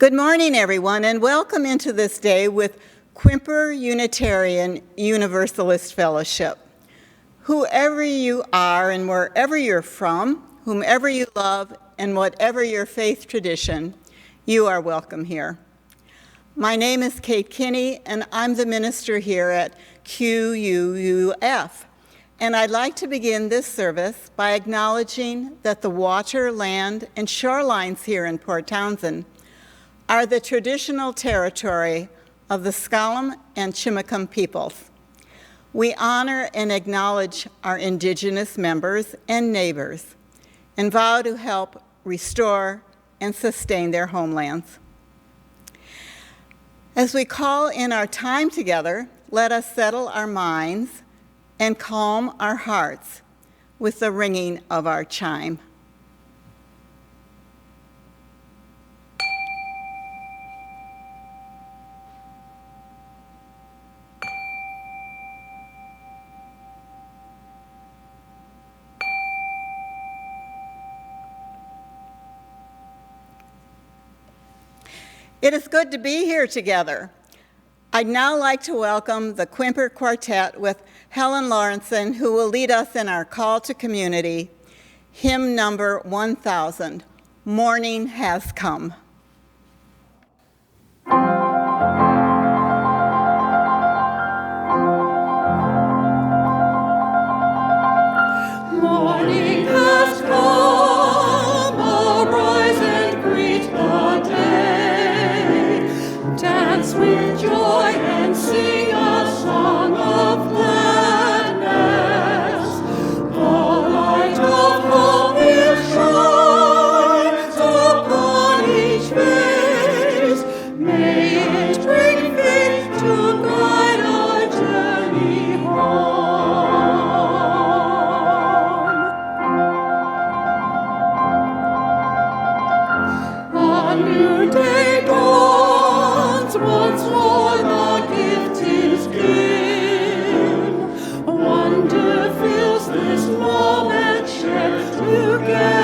Good morning, everyone, and welcome into this day with Quimper Unitarian Universalist Fellowship. Whoever you are and wherever you're from, whomever you love, and whatever your faith tradition, you are welcome here. My name is Kate Kinney, and I'm the minister here at QUUF. And I'd like to begin this service by acknowledging that the water, land, and shorelines here in Port Townsend are the traditional territory of the S'Klallam and Chimicum peoples. We honor and acknowledge our indigenous members and neighbors and vow to help restore and sustain their homelands. As we call in our time together, let us settle our minds and calm our hearts with the ringing of our chime. It is good to be here together. I'd now like to welcome the Quimper Quartet with Helen Lauritzen, who will lead us in our call to community, hymn number 1000, Morning Has Come. Morning has come, arise and greet the day. Dance with joy and sing a song of gladness. The light of hope will shine upon each face. May it bring faith to guide our journey home. A new day dawns, once more the gift is given. Wonder fills this moment shared together.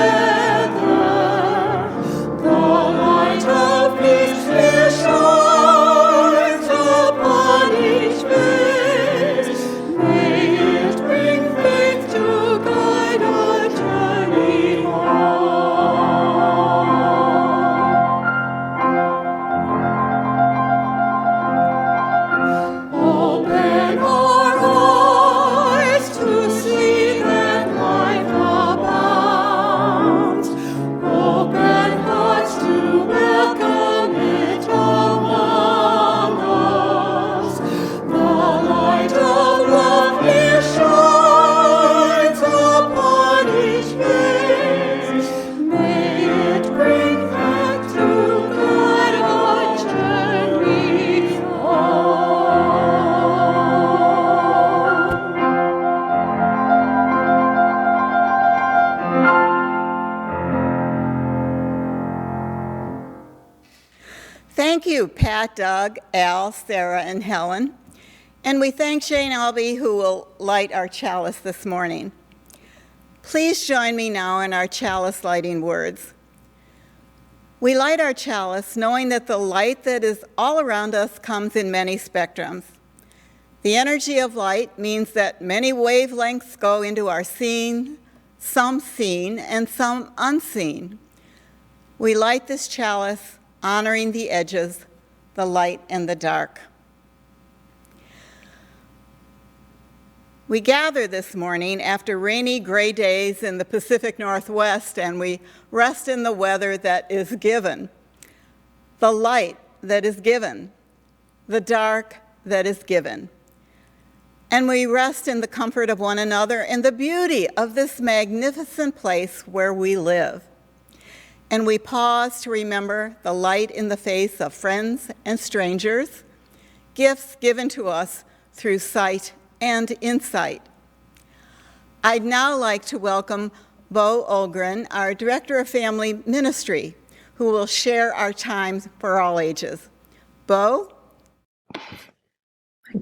The light of peace clear shines upon each face. May it bring faith to guide our journey home. Open our eyes to see that life abounds. Open hearts to welcome it among us. The light of love here shines upon each face. May it bring faith to guide our journey home. Thank you, Pat, Doug, Al, Sarah, and Helen. And we thank Jane Albee, who will light our chalice this morning. Please join me now in our chalice lighting words. We light our chalice knowing that the light that is all around us comes in many spectrums. The energy of light means that many wavelengths go into our seen and some unseen. We light this chalice honoring the edges, the light and the dark. We gather this morning after rainy, gray days in the Pacific Northwest, and we rest in the weather that is given, the light that is given, the dark that is given. And we rest in the comfort of one another and the beauty of this magnificent place where we live. And we pause to remember the light in the face of friends and strangers, gifts given to us through sight and insight. I'd now like to welcome Beau Ohlgren, our Director of Family Ministry, who will share our time for all ages. Beau?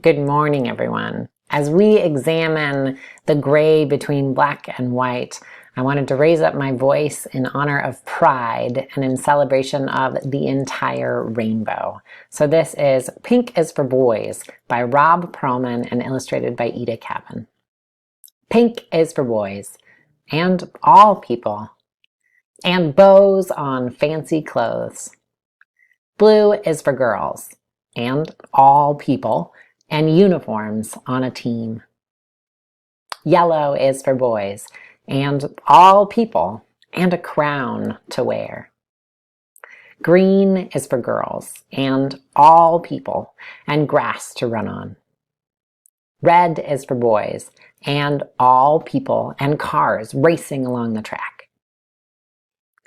Good morning, everyone. As we examine the gray between black and white, I wanted to raise up my voice in honor of Pride and in celebration of the entire rainbow. So this is Pink is for Boys by Rob Perlman and illustrated by Ida Cabin. Pink is for boys and all people, and bows on fancy clothes. Blue is for girls and all people, and uniforms on a team. Yellow is for boys and all people, and a crown to wear. Green is for girls and all people, and grass to run on. Red is for boys and all people, and cars racing along the track.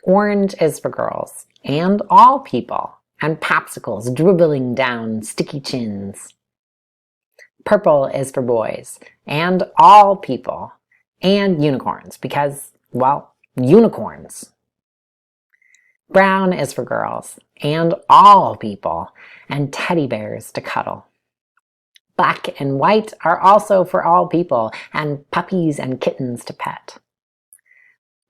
Orange is for girls and all people, and popsicles dribbling down sticky chins. Purple is for boys and all people, and unicorns because, well, unicorns. Brown is for girls and all people, and teddy bears to cuddle. Black and white are also for all people, and puppies and kittens to pet.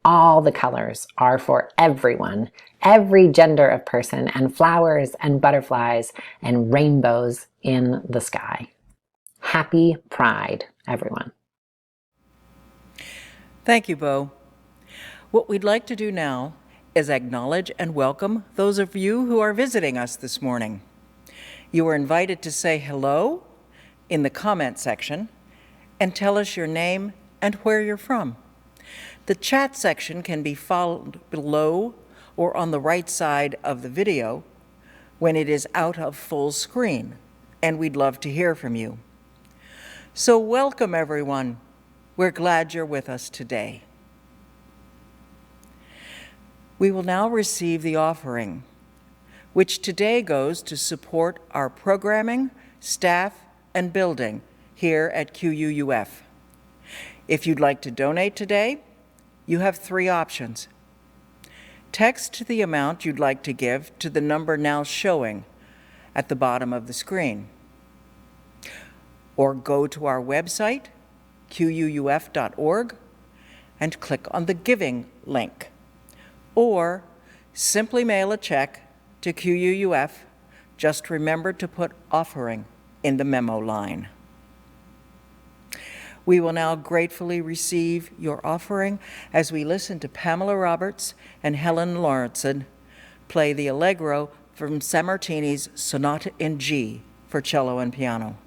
All the colors are for everyone, every gender of person, and flowers and butterflies and rainbows in the sky. Happy Pride, everyone. Thank you, Beau. What we'd like to do now is acknowledge and welcome those of you who are visiting us this morning. You are invited to say hello in the comment section and tell us your name and where you're from. The chat section can be followed below or on the right side of the video when it is out of full screen, and we'd love to hear from you. So welcome, everyone. We're glad you're with us today. We will now receive the offering, which today goes to support our programming, staff, and building here at QUUF. If you'd like to donate today, you have 3 options. Text the amount you'd like to give to the number now showing at the bottom of the screen, or go to our website, QUUF.org, and click on the Giving link, or simply mail a check to QUUF. Just remember to put offering in the memo line. We will now gratefully receive your offering as we listen to Pamela Roberts and Helen Lauritzen play the Allegro from Sammartini's Sonata in G for cello and piano.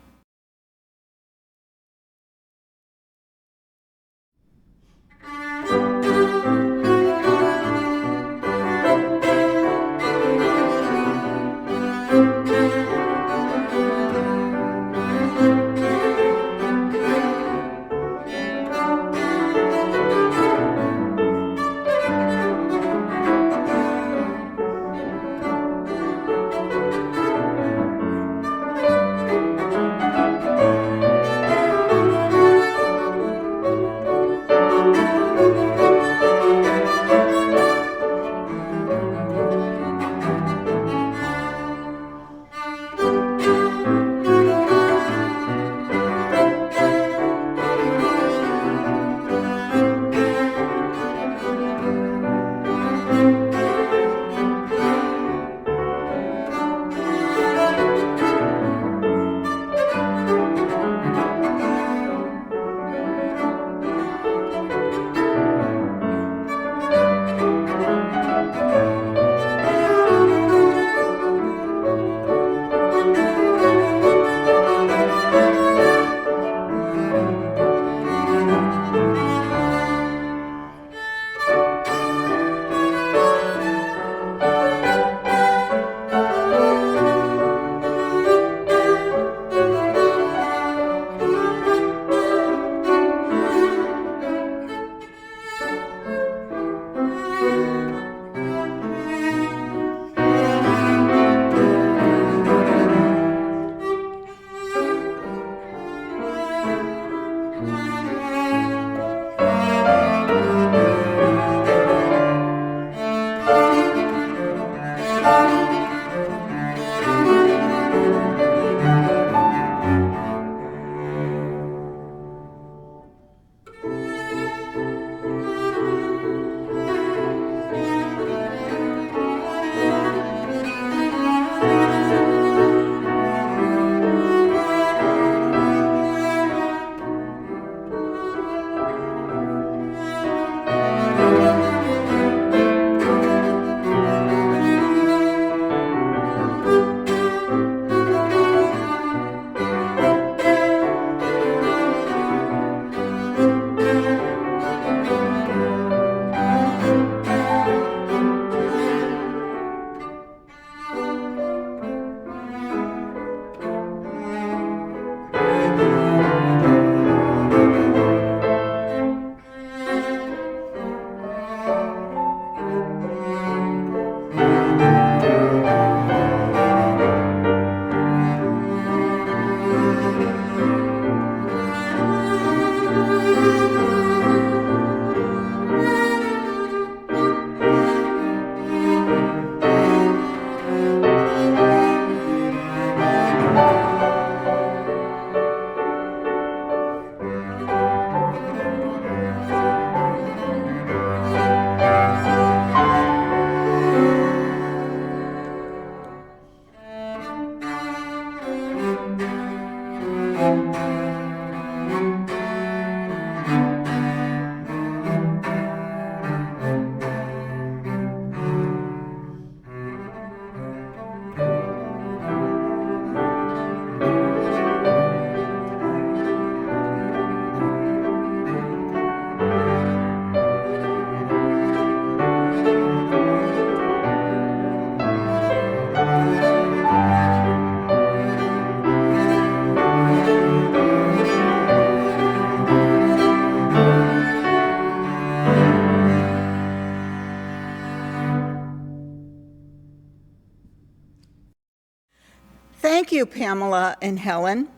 you, Pamela and Helen.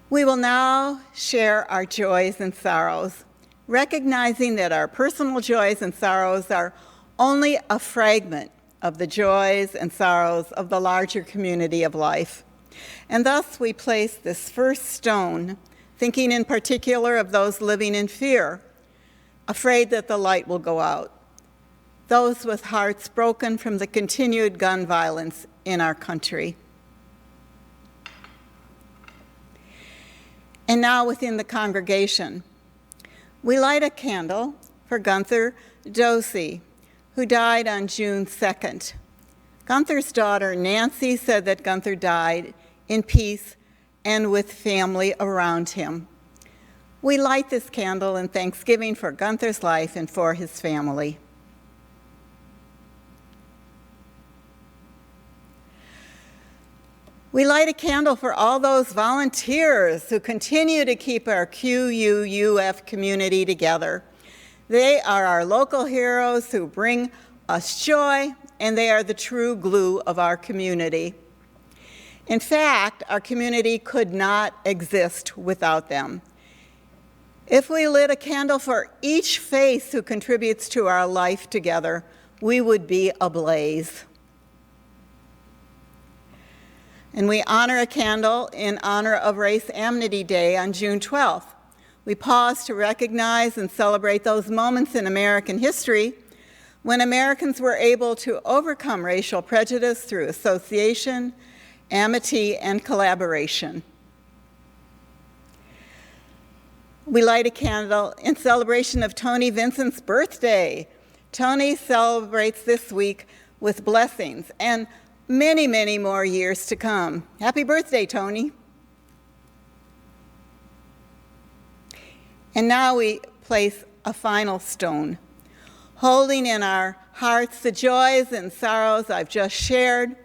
We will now share our joys and sorrows, recognizing that our personal joys and sorrows are only a fragment of the joys and sorrows of the larger community of life. And thus we place this first stone, thinking in particular of those living in fear, afraid that the light will go out, those with hearts broken from the continued gun violence in our country. And now within the congregation, we light a candle for Gunther Dosey, who died on June 2nd. Gunther's daughter, Nancy, said that Gunther died in peace and with family around him. We light this candle in thanksgiving for Gunther's life and for his family. We light a candle for all those volunteers who continue to keep our QUUF community together. They are our local heroes who bring us joy, and they are the true glue of our community. In fact, our community could not exist without them. If we lit a candle for each face who contributes to our life together, we would be ablaze. And we honor a candle in honor of Race Amnesty Day on June 12th. We pause to recognize and celebrate those moments in American history when Americans were able to overcome racial prejudice through association, amity, and collaboration. We light a candle in celebration of Tony Vincent's birthday. Tony celebrates this week with blessings and many, many more years to come. Happy birthday, Tony. And now we place a final stone, holding in our hearts the joys and sorrows I've just shared,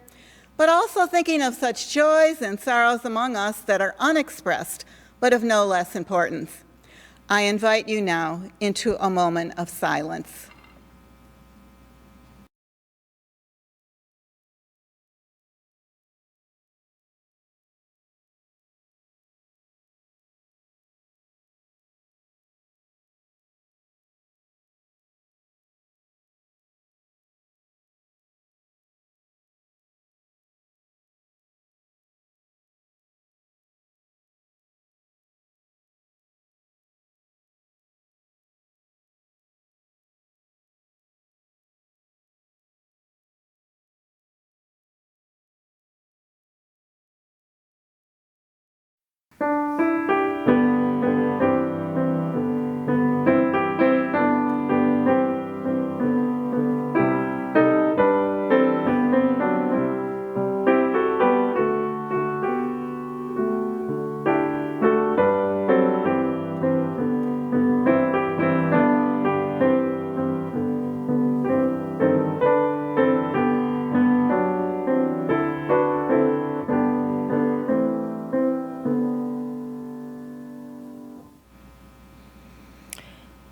but also thinking of such joys and sorrows among us that are unexpressed, but of no less importance. I invite you now into a moment of silence.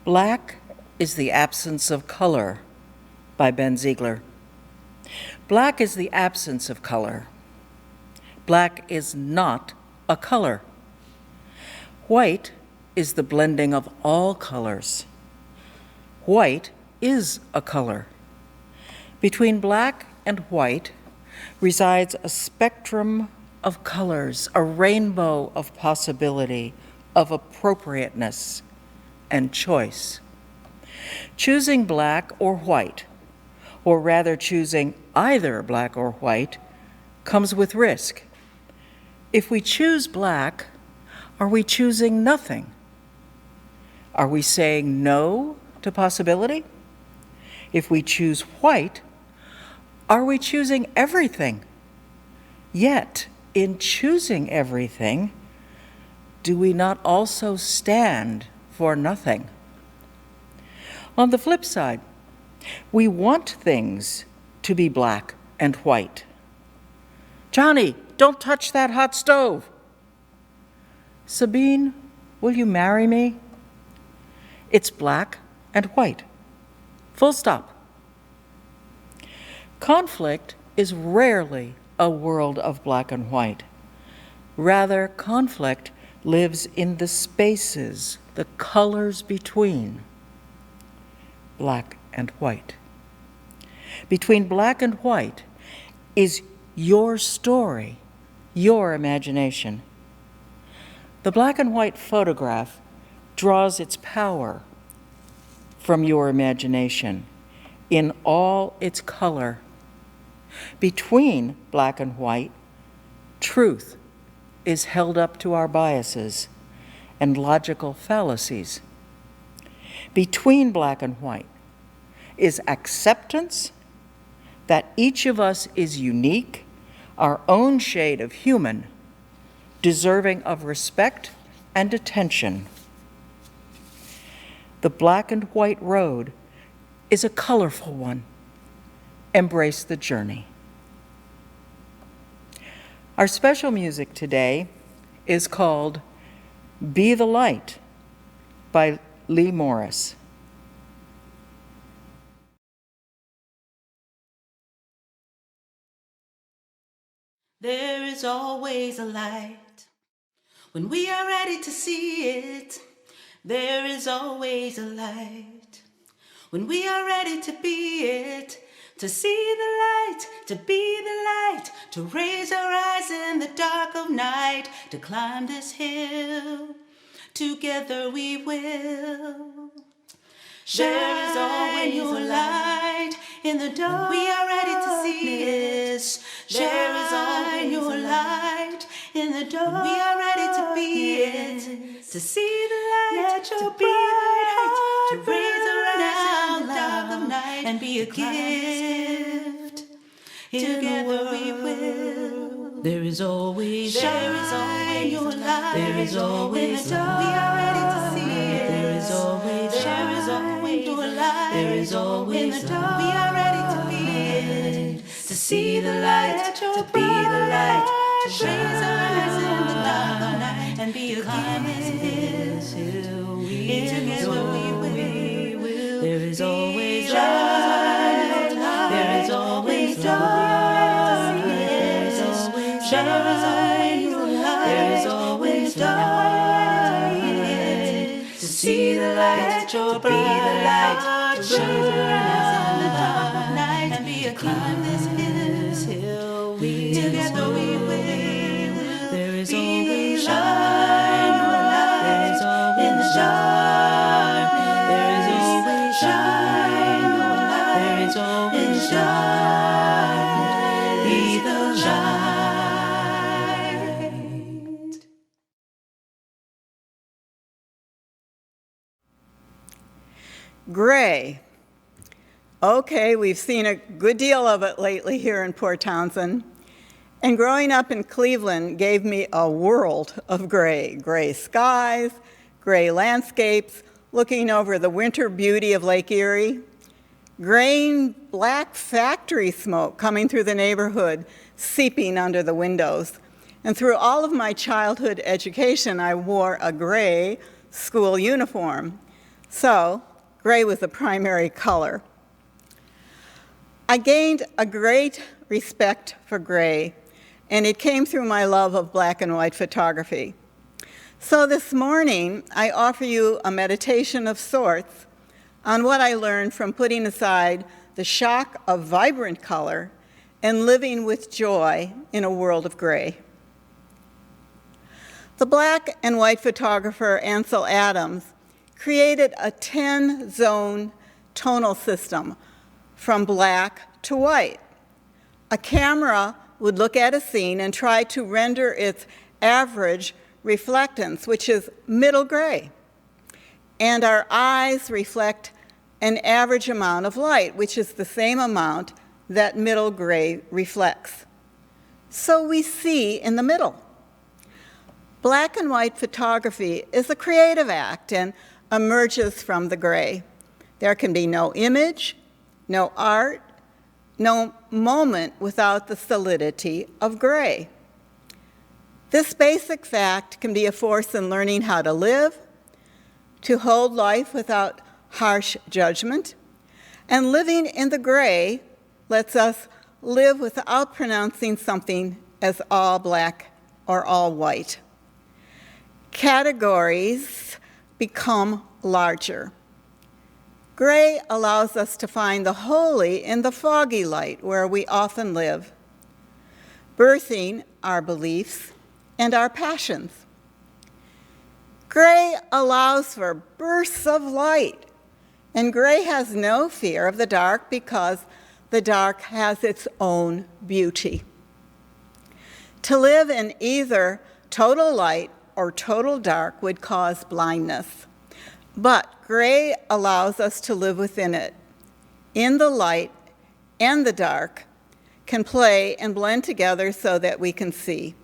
Black is the absence of color, by Ben Ziegler. Black is the absence of color. Black is not a color. White is the blending of all colors. White is a color. Between black and white resides a spectrum of colors, a rainbow of possibility, of appropriateness and choice. Choosing black or white, or rather choosing either black or white, comes with risk. If we choose black, are we choosing nothing? Are we saying no to possibility? If we choose white, are we choosing everything? Yet, in choosing everything, do we not also stand for nothing? On the flip side, we want things to be black and white. Johnny, don't touch that hot stove. Sabine, will you marry me? It's black and white. Full stop. Conflict is rarely a world of black and white. Rather, conflict lives in the spaces, the colors between black and white. Between black and white is your story, your imagination. The black and white photograph draws its power from your imagination in all its color. Between black and white, truth is held up to our biases and logical fallacies. Between black and white is acceptance that each of us is unique, our own shade of human, deserving of respect and attention. The black and white road is a colorful one. Embrace the journey. Our special music today is called Be the Light by Lea Morris. There is always a light when we are ready to see it. There is always a light when we are ready to be it. To see the light, to be the light, to raise our eyes in the dark of night, to climb this hill, together we will. There is always a light in the dark. We are ready to see it. There is always a light in the dark. We are ready to be it. To see the light, to be the light, to raise our eyes in the dark of night and be a gift. Together we will. There is always a light. There is always a light. We are ready to see it. There is always a light. There is always a light. We are ready to be it. To see the light, to be the light, to raise our eyes in the dark of night and be a gift. Together we will. There is always light. There is always dark. There is always light. There is always dark. To see the light, to be the light, to raise our eyes in the dark of night and be a climb this hill. Together we will. There is always shine. There is always shine. There is always shine. There is always shine. Be the light. Gray. Okay, we've seen a good deal of it lately here in Port Townsend. And growing up in Cleveland gave me a world of gray. Gray skies, gray landscapes, looking over the winter beauty of Lake Erie, gray black factory smoke coming through the neighborhood, seeping under the windows. And through all of my childhood education, I wore a gray school uniform. So, gray was the primary color. I gained a great respect for gray, and it came through my love of black and white photography. So this morning, I offer you a meditation of sorts on what I learned from putting aside the shock of vibrant color and living with joy in a world of gray. The black and white photographer Ansel Adams created a 10-zone tonal system from black to white. A camera would look at a scene and try to render its average reflectance, which is middle gray. And our eyes reflect an average amount of light, which is the same amount that middle gray reflects. So we see in the middle. Black and white photography is a creative act and emerges from the gray. There can be no image, no art, no moment without the solidity of gray. This basic fact can be a force in learning how to live, to hold life without harsh judgment, and living in the gray lets us live without pronouncing something as all black or all white. Categories become larger. Gray allows us to find the holy in the foggy light where we often live, birthing our beliefs and our passions. Gray allows for bursts of light, and gray has no fear of the dark because the dark has its own beauty. To live in either total light or total dark would cause blindness. But gray allows us to live within it. In the light and the dark can play and blend together so that we can see.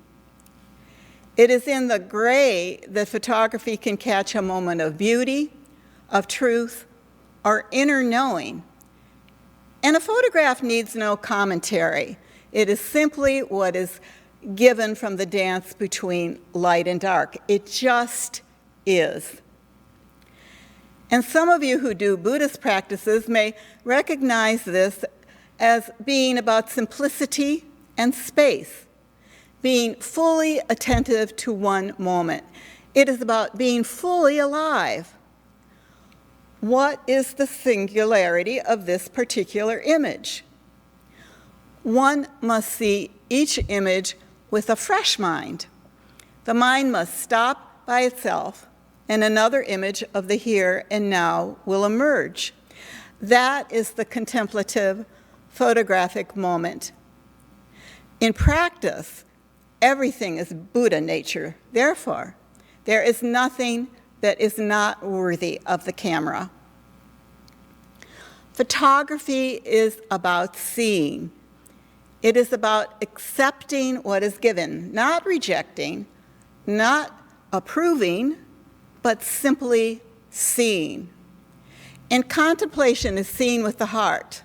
It is in the gray that photography can catch a moment of beauty, of truth, or inner knowing. And a photograph needs no commentary. It is simply what is given from the dance between light and dark. It just is. And some of you who do Buddhist practices may recognize this as being about simplicity and space, being fully attentive to one moment. It is about being fully alive. What is the singularity of this particular image? One must see each image with a fresh mind. The mind must stop by itself, and another image of the here and now will emerge. That is the contemplative photographic moment. In practice, everything is Buddha nature. Therefore, there is nothing that is not worthy of the camera. Photography is about seeing. It is about accepting what is given, not rejecting, not approving, but simply seeing. And contemplation is seen with the heart.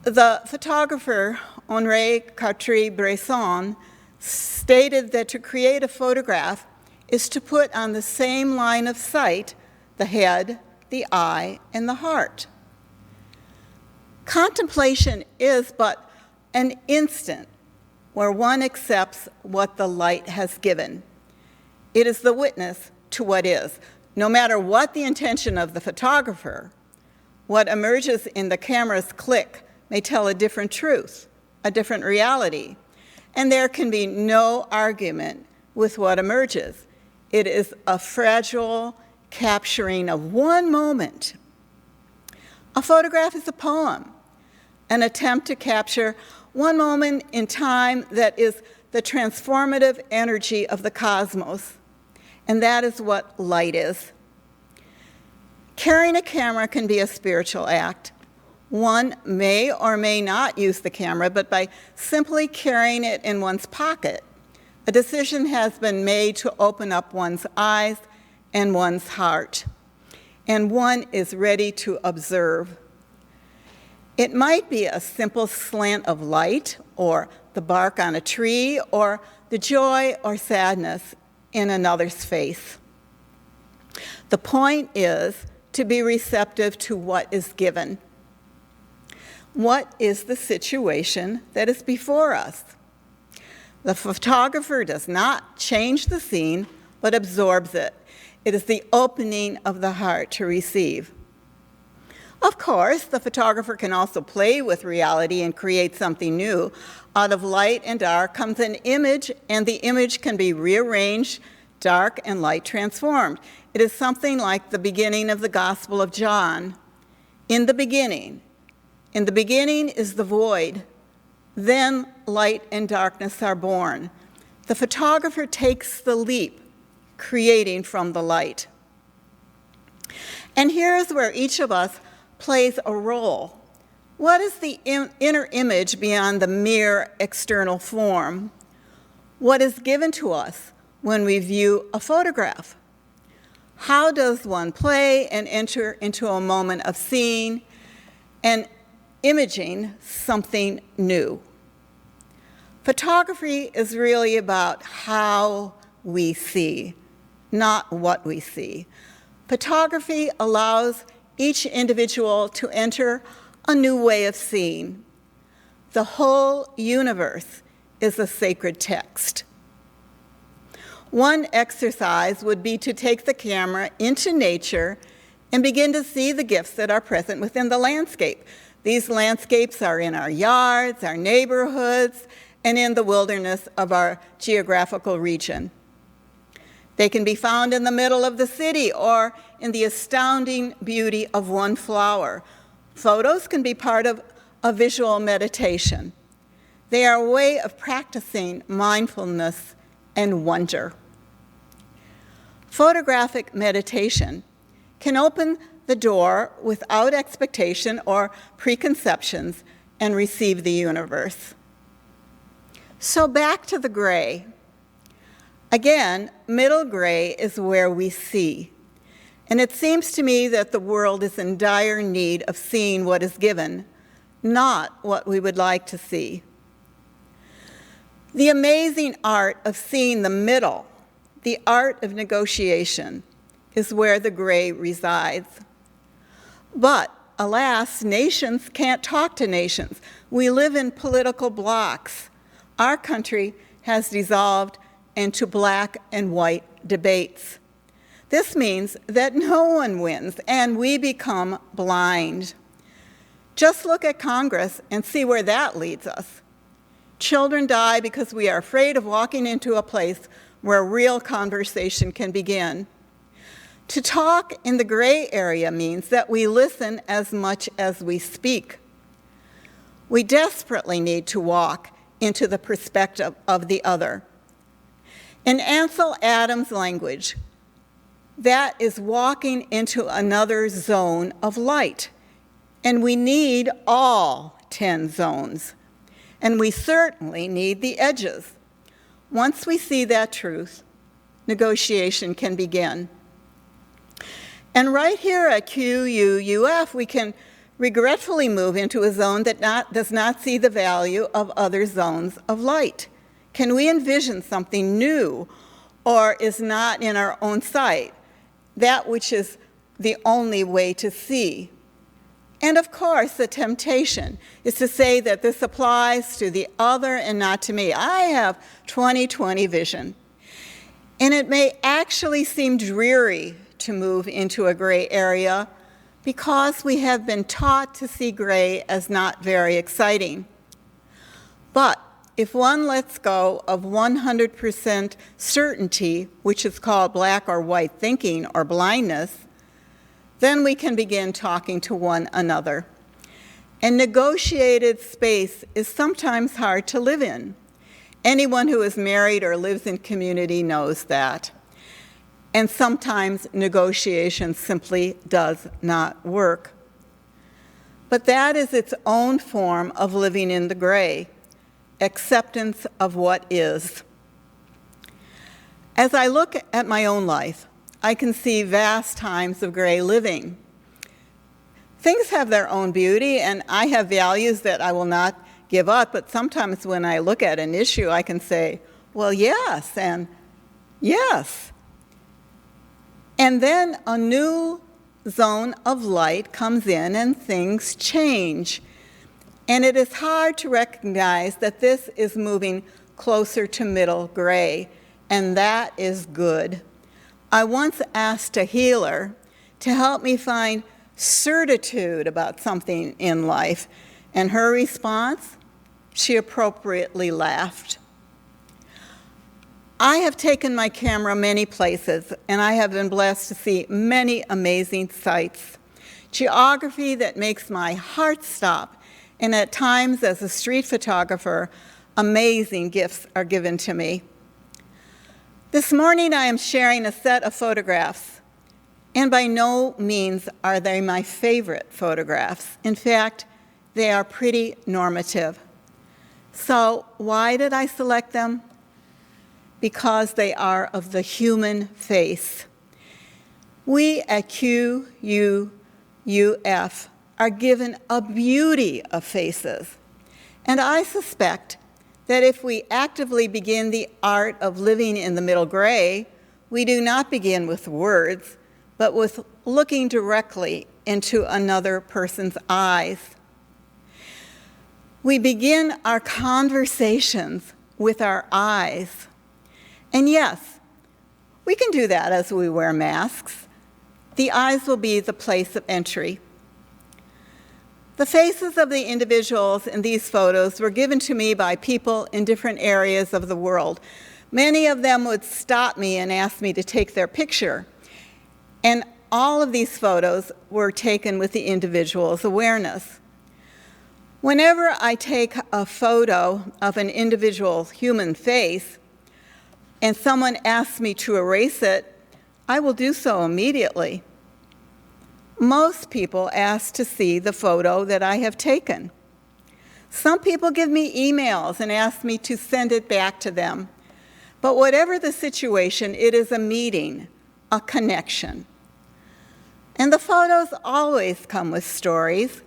The photographer Henri Cartier-Bresson stated that to create a photograph is to put on the same line of sight the head, the eye, and the heart. Contemplation is but an instant where one accepts what the light has given. It is the witness to what is. No matter what the intention of the photographer, what emerges in the camera's click may tell a different truth, a different reality, and there can be no argument with what emerges. It is a fragile capturing of one moment. A photograph is a poem, an attempt to capture one moment in time that is the transformative energy of the cosmos, and that is what light is. Carrying a camera can be a spiritual act. One may or may not use the camera, but by simply carrying it in one's pocket, a decision has been made to open up one's eyes and one's heart, and one is ready to observe. It might be a simple slant of light, or the bark on a tree, or the joy or sadness in another's face. The point is to be receptive to what is given. What is the situation that is before us? The photographer does not change the scene, but absorbs it. It is the opening of the heart to receive. Of course, the photographer can also play with reality and create something new. Out of light and dark comes an image, and the image can be rearranged, dark and light transformed. It is something like the beginning of the Gospel of John. In the beginning is the void. Then light and darkness are born. The photographer takes the leap, creating from the light. And here's where each of us plays a role. What is the inner image beyond the mere external form? What is given to us when we view a photograph? How does one play and enter into a moment of seeing and imaging something new? Photography is really about how we see, not what we see. Photography allows each individual to enter a new way of seeing. The whole universe is a sacred text. One exercise would be to take the camera into nature and begin to see the gifts that are present within the landscape. These landscapes are in our yards, our neighborhoods, and in the wilderness of our geographical region. They can be found in the middle of the city or in the astounding beauty of one flower. Photos can be part of a visual meditation. They are a way of practicing mindfulness and wonder. Photographic meditation can open the door without expectation or preconceptions and receive the universe. So back to the gray. Again, middle gray is where we see. And it seems to me that the world is in dire need of seeing what is given, not what we would like to see. The amazing art of seeing the middle, the art of negotiation, is where the gray resides. But alas, nations can't talk to nations. We live in political blocks. Our country has dissolved into black and white debates. This means that no one wins, and we become blind. Just look at Congress and see where that leads us. Children die because we are afraid of walking into a place where real conversation can begin. To talk in the gray area means that we listen as much as we speak. We desperately need to walk into the perspective of the other. In Ansel Adams' language, that is walking into another zone of light. And we need all 10 zones. And we certainly need the edges. Once we see that truth, negotiation can begin. And right here at QUUF, we can regretfully move into a zone that does not see the value of other zones of light. Can we envision something new or is not in our own sight, that which is the only way to see? And of course, the temptation is to say that this applies to the other and not to me. I have 20/20 vision. And it may actually seem dreary to move into a gray area because we have been taught to see gray as not very exciting. But if one lets go of 100% certainty, which is called black or white thinking or blindness, then we can begin talking to one another. And negotiated space is sometimes hard to live in. Anyone who is married or lives in community knows that. And sometimes negotiation simply does not work. But that is its own form of living in the gray, acceptance of what is. As I look at my own life, I can see vast times of gray living. Things have their own beauty, and I have values that I will not give up, but sometimes when I look at an issue, I can say, well, yes, and yes. And then a new zone of light comes in and things change. And it is hard to recognize that this is moving closer to middle gray, and that is good. I once asked a healer to help me find certitude about something in life, and her response, she appropriately laughed. I have taken my camera many places, and I have been blessed to see many amazing sights. Geography that makes my heart stop, and at times as a street photographer, amazing gifts are given to me. This morning I am sharing a set of photographs, and by no means are they my favorite photographs. In fact, they are pretty normative. So why did I select them? Because they are of the human face. We at QUUF are given a beauty of faces. And I suspect that if we actively begin the art of living in the middle gray, we do not begin with words, but with looking directly into another person's eyes. We begin our conversations with our eyes. And yes, we can do that as we wear masks. The eyes will be the place of entry. The faces of the individuals in these photos were given to me by people in different areas of the world. Many of them would stop me and ask me to take their picture. And all of these photos were taken with the individual's awareness. Whenever I take a photo of an individual human face and someone asks me to erase it, I will do so immediately. Most people ask to see the photo that I have taken. Some people give me emails and ask me to send it back to them. But whatever the situation, it is a meeting, a connection. And the photos always come with stories.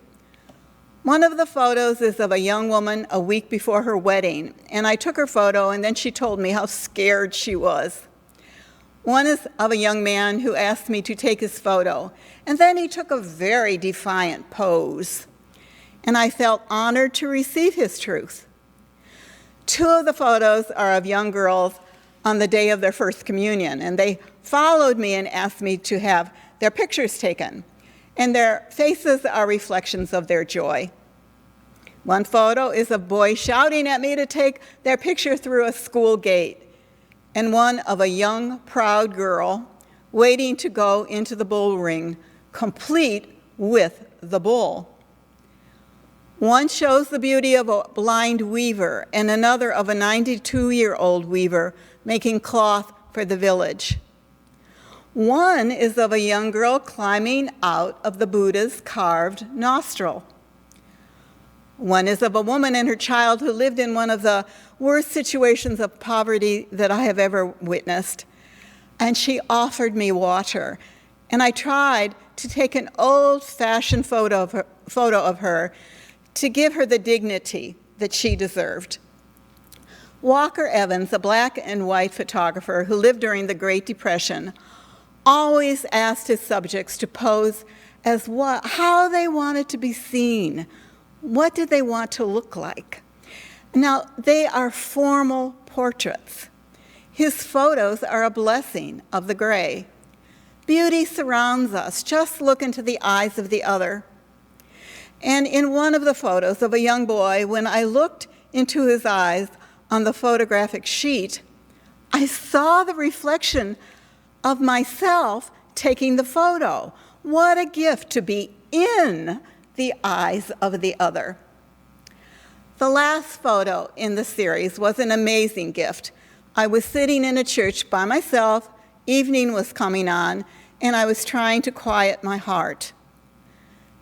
One of the photos is of a young woman a week before her wedding, and I took her photo, and then she told me how scared she was. One is of a young man who asked me to take his photo, and then he took a very defiant pose, and I felt honored to receive his truth. Two of the photos are of young girls on the day of their first communion, and they followed me and asked me to have their pictures taken, and their faces are reflections of their joy. One photo is of boys shouting at me to take their picture through a school gate, and one of a young, proud girl waiting to go into the bull ring, complete with the bull. One shows the beauty of a blind weaver, and another of a 92-year-old weaver making cloth for the village. One is of a young girl climbing out of the Buddha's carved nostril. One is of a woman and her child who lived in one of the worst situations of poverty that I have ever witnessed. And she offered me water. And I tried to take an old-fashioned photo of her to give her the dignity that she deserved. Walker Evans, a black and white photographer who lived during the Great Depression, always asked his subjects to pose as how they wanted to be seen. What did they want to look like? Now, they are formal portraits. His photos are a blessing of the gray. Beauty surrounds us. Just look into the eyes of the other. And in one of the photos of a young boy, when I looked into his eyes on the photographic sheet, I saw the reflection of myself taking the photo. What a gift to be in the eyes of the other. The last photo in the series was an amazing gift. I was sitting in a church by myself, evening was coming on, and I was trying to quiet my heart.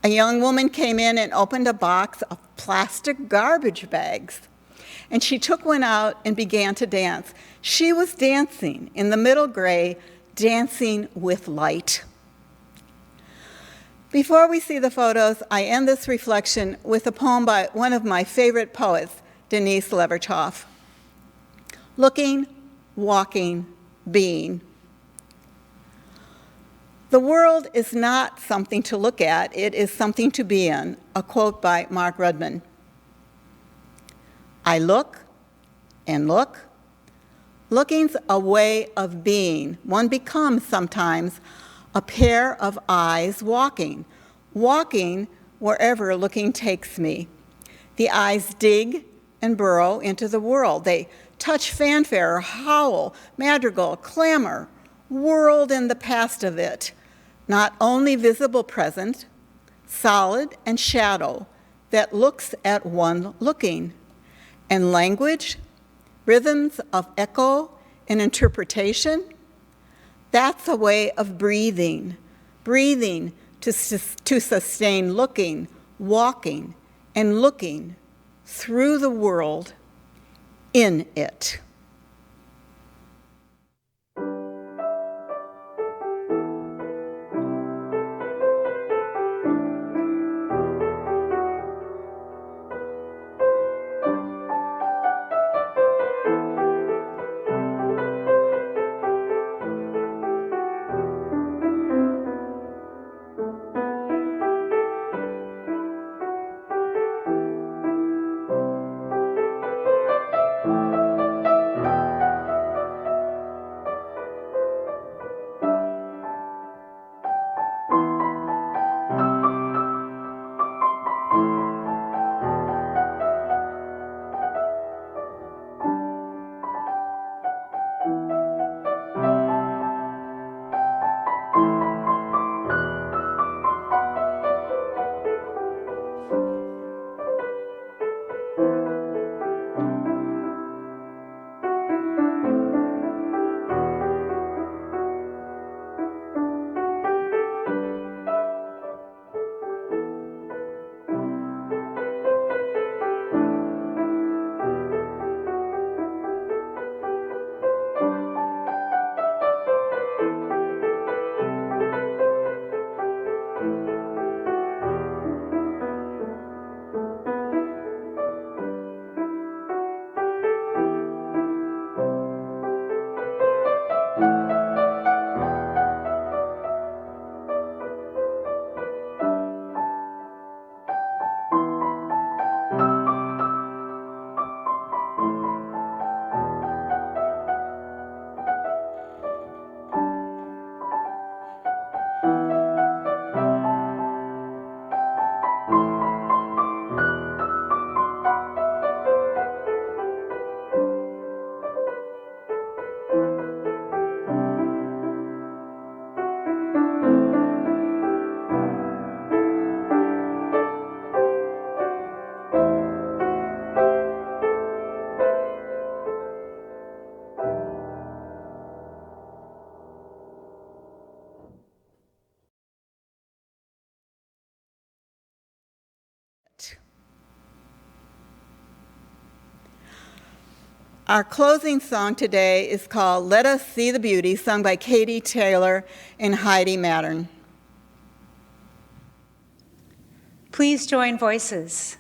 A young woman came in and opened a box of plastic garbage bags, and she took one out and began to dance. She was dancing in the middle gray, dancing with light. Before we see the photos, I end this reflection with a poem by one of my favorite poets, Denise Levertov. Looking, walking, being. The world is not something to look at, it is something to be in, a quote by Mark Rudman. I look and look. Looking's a way of being. One becomes sometimes a pair of eyes walking wherever looking takes me. The eyes dig and burrow into the world. They touch fanfare, howl, madrigal, clamor, world and the past of it, not only visible present, solid and shadow that looks at one looking, and language, rhythms of echo and interpretation. That's a way of breathing to sustain looking, walking, and looking through the world in it. Our closing song today is called Let Us See the Beauty, sung by Katy Taylor and Heidi Mattern. Please join voices.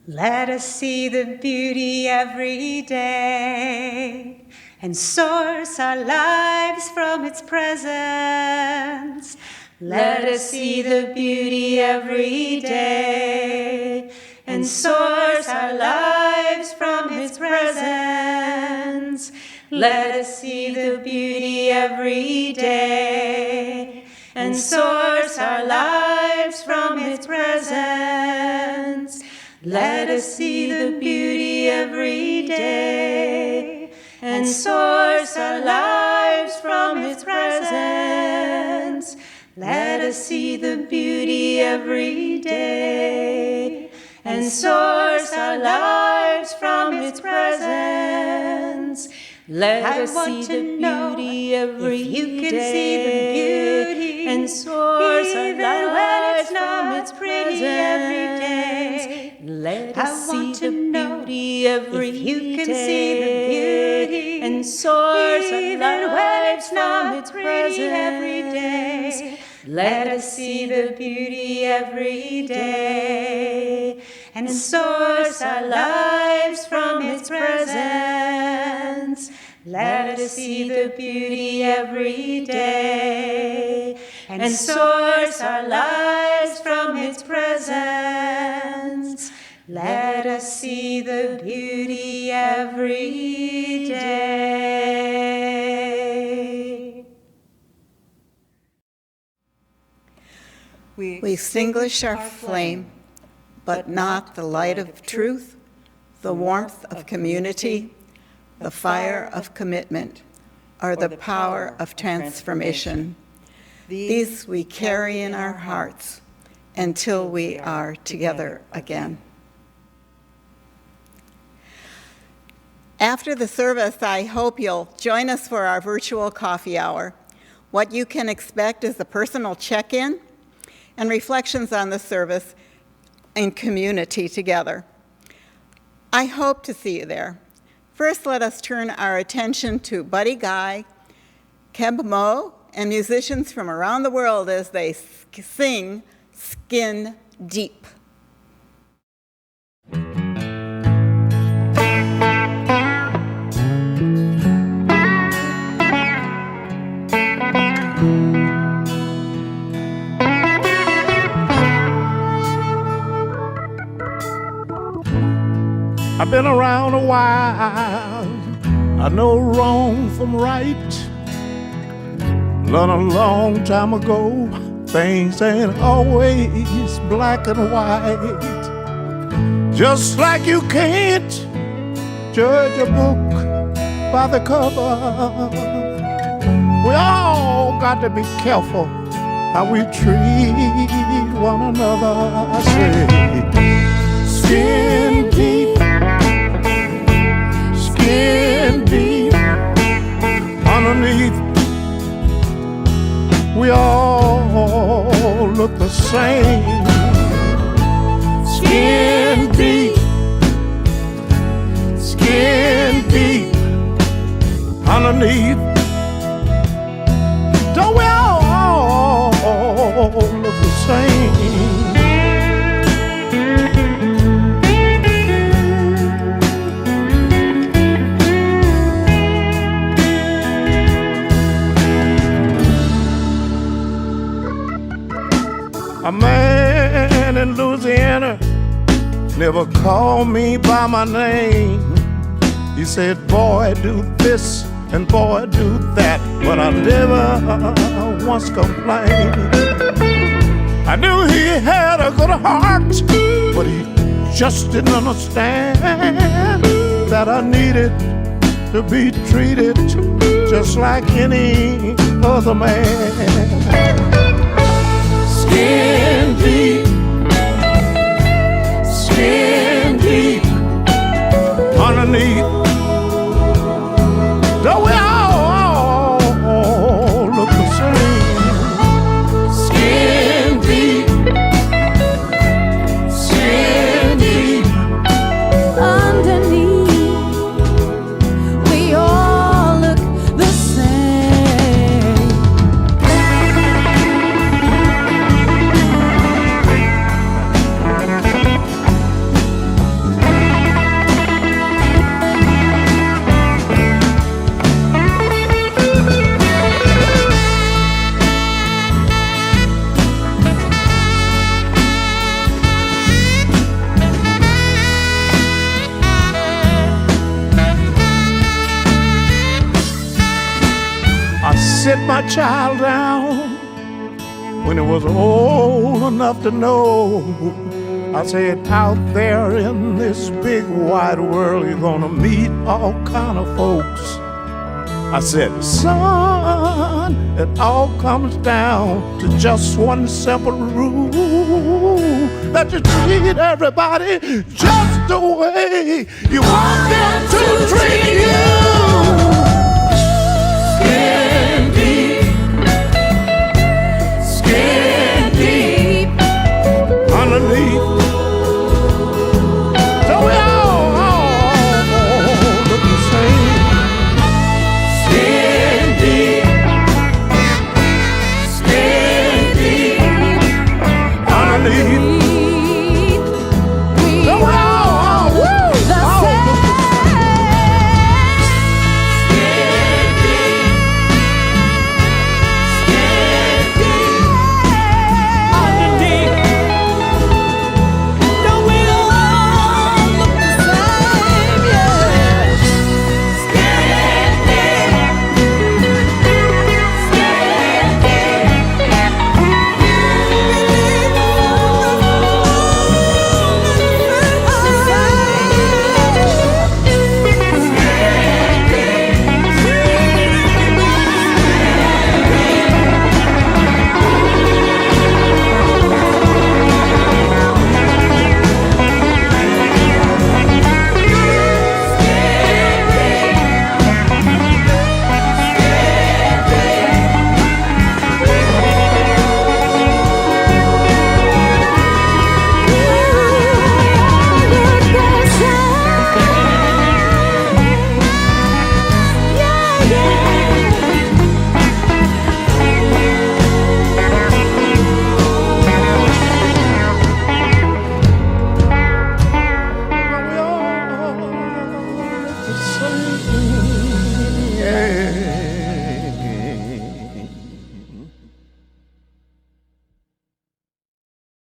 Let us see the beauty every day and source our lives from its presence. Let us see the beauty every day and source our lives from its presence. Let us see the beauty every day and source our lives from its presence. Let us see the beauty every day and source our lives from its presence. Let us see the beauty every day and source our lives from its presence. Let us see the beauty every day and source our lives from its presence. Let us see the beauty every day and source our lives from its presence. Let us see the beauty every day and source our lives from its presence. Let us see the beauty every day and source our lives from its presence. Let us see the beauty every day. We extinguish our flame, but not the light of truth, the warmth of community, the fire of commitment, or the power of transformation. These we carry in our hearts until we are together again. After the service, I hope you'll join us for our virtual coffee hour. What you can expect is a personal check-in and reflections on the service and community together. I hope to see you there. First, let us turn our attention to Buddy Guy, Keb Mo, and musicians from around the world as they sing Skin Deep. I've been around a while, I know wrong from right. Learned a long time ago, things ain't always black and white. Just like you can't judge a book by the cover, we all got to be careful how we treat one another. I say, skin deep, skin deep, underneath we all look the same. Skin deep, skin deep, underneath don't we all look the same? A man in Louisiana never called me by my name. He said, boy, do this and boy, do that, but I never once complained. I knew he had a good heart, but he just didn't understand that I needed to be treated just like any other man. Skin deep, skin deep, underneath, though we all look the same. Skin deep, skin deep, underneath, sit my child down when he was old enough to know. I said, out there in this big wide world, you're gonna meet all kind of folks. I said, son, it all comes down to just one simple rule, that you treat everybody just the way you want them to treat you.